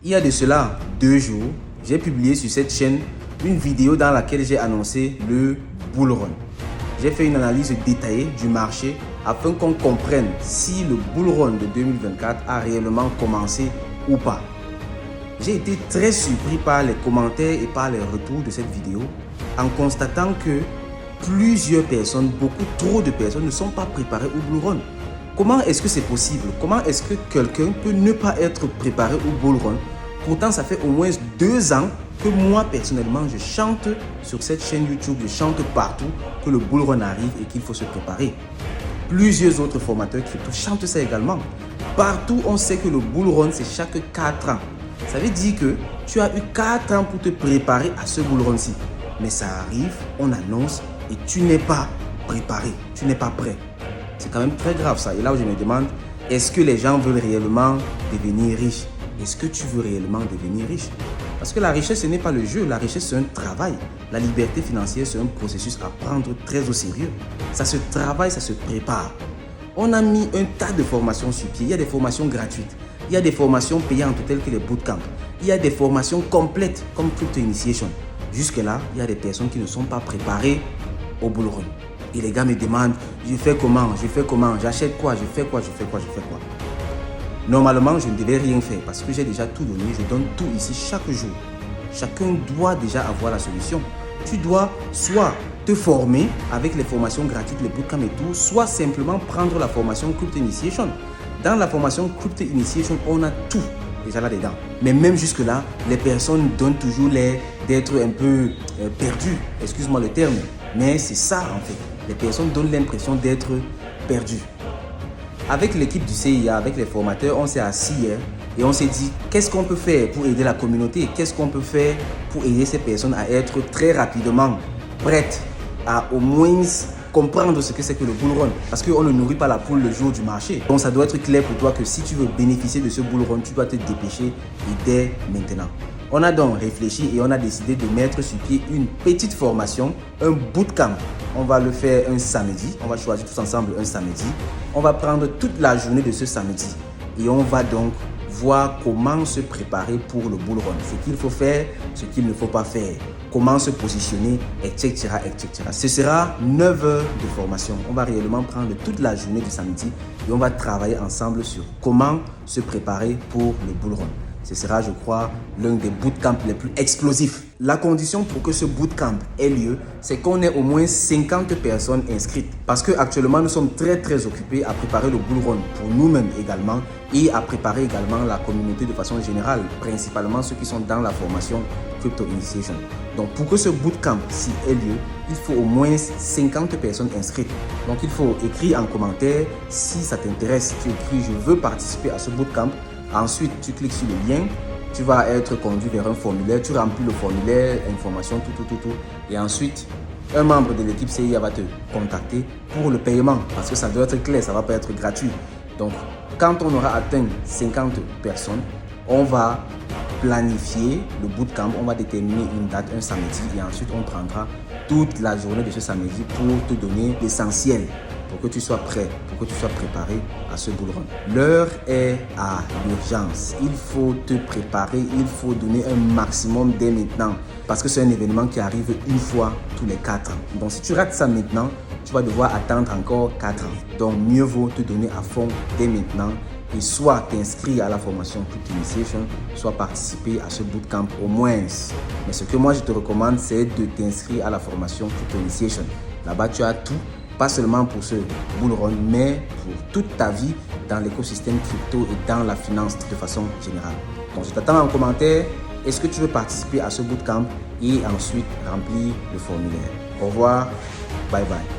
Il y a de cela 2 jours, j'ai publié sur cette chaîne une vidéo dans laquelle j'ai annoncé le bull run. J'ai fait une analyse détaillée du marché afin qu'on comprenne si le bull run de 2024 a réellement commencé ou pas. J'ai été très surpris par les commentaires et par les retours de cette vidéo en constatant que plusieurs personnes, beaucoup trop de personnes ne sont pas préparées au bull run. Comment est-ce que c'est possible? Comment est-ce que quelqu'un peut ne pas être préparé au bull run? Pourtant, ça fait au moins 2 ans que moi, personnellement, je chante sur cette chaîne YouTube, je chante partout que le bull run arrive et qu'il faut se préparer. Plusieurs autres formateurs crypto chantent ça également. Partout, on sait que le bull run, c'est chaque 4 ans. Ça veut dire que tu as eu 4 ans pour te préparer à ce bull run-ci. Mais ça arrive, on annonce et tu n'es pas préparé, tu n'es pas prêt. C'est quand même très grave ça. Et là où je me demande, est-ce que les gens veulent réellement devenir riches? Est-ce que tu veux réellement devenir riche? Parce que la richesse, ce n'est pas le jeu. La richesse, c'est un travail. La liberté financière, c'est un processus à prendre très au sérieux. Ça se travaille, ça se prépare. On a mis un tas de formations sur pied. Il y a des formations gratuites. Il y a des formations payantes telles que les bootcamps. Il y a des formations complètes comme Crypto Initiation. Jusque-là, il y a des personnes qui ne sont pas préparées au bull run. Et les gars me demandent, je fais comment, j'achète quoi, je fais quoi. Normalement, je ne devais rien faire parce que j'ai déjà tout donné. Je donne tout ici chaque jour. Chacun doit déjà avoir la solution. Tu dois soit te former avec les formations gratuites, les bootcamps et tout, soit simplement prendre la formation Crypto Initiation. Dans la formation Crypto Initiation, on a tout déjà là-dedans. Mais même jusque-là, les personnes donnent toujours l'air d'être un peu perdues. Excuse-moi le terme. Mais c'est ça en fait. Les personnes donnent l'impression d'être perdues. Avec l'équipe du CIA, avec les formateurs, on s'est assis hier et on s'est dit qu'est-ce qu'on peut faire pour aider la communauté? Qu'est-ce qu'on peut faire pour aider ces personnes à être très rapidement prêtes à au moins comprendre ce que c'est que le bull run? Parce qu'on ne nourrit pas la poule le jour du marché. Donc ça doit être clair pour toi que si tu veux bénéficier de ce bull run, tu dois te dépêcher et dès maintenant. On a donc réfléchi et on a décidé de mettre sur pied une petite formation, un bootcamp. On va le faire un samedi, on va choisir tous ensemble un samedi. On va prendre toute la journée de ce samedi et on va donc voir comment se préparer pour le bull run. Ce qu'il faut faire, ce qu'il ne faut pas faire, comment se positionner, etc. Ce sera 9 heures de formation. On va réellement prendre toute la journée du samedi et on va travailler ensemble sur comment se préparer pour le bull run. Ce sera, je crois, l'un des bootcamps les plus explosifs. La condition pour que ce bootcamp ait lieu, c'est qu'on ait au moins 50 personnes inscrites. Parce qu'actuellement, nous sommes très occupés à préparer le bull run pour nous-mêmes également et à préparer également la communauté de façon générale, principalement ceux qui sont dans la formation Crypto Initiation. Donc, pour que ce bootcamp-ci ait lieu, il faut au moins 50 personnes inscrites. Donc, il faut écrire en commentaire si ça t'intéresse. Tu écris « Je veux participer à ce bootcamp ». Ensuite, tu cliques sur le lien, tu vas être conduit vers un formulaire, tu remplis le formulaire, information, tout. Et ensuite, un membre de l'équipe CIA va te contacter pour le paiement parce que ça doit être clair, ça ne va pas être gratuit. Donc, quand on aura atteint 50 personnes, on va planifier le bootcamp, on va déterminer une date, un samedi et ensuite on prendra toute la journée de ce samedi pour te donner l'essentiel pour que tu sois prêt, pour que tu sois préparé à ce bull run. L'heure est à l'urgence. Il faut te préparer, il faut donner un maximum dès maintenant parce que c'est un événement qui arrive une fois tous les 4 ans. Donc si tu rates ça maintenant, tu vas devoir attendre encore 4 ans. Donc mieux vaut te donner à fond dès maintenant et soit t'inscrire à la formation Crypto Initiation, soit participer à ce bootcamp au moins. Mais ce que moi je te recommande, c'est de t'inscrire à la formation Crypto Initiation. Là-bas, tu as tout. Pas seulement pour ce bull run, mais pour toute ta vie dans l'écosystème crypto et dans la finance de façon générale. Donc, je t'attends en commentaire. Est-ce que tu veux participer à ce bootcamp et ensuite remplir le formulaire? Au revoir. Bye bye.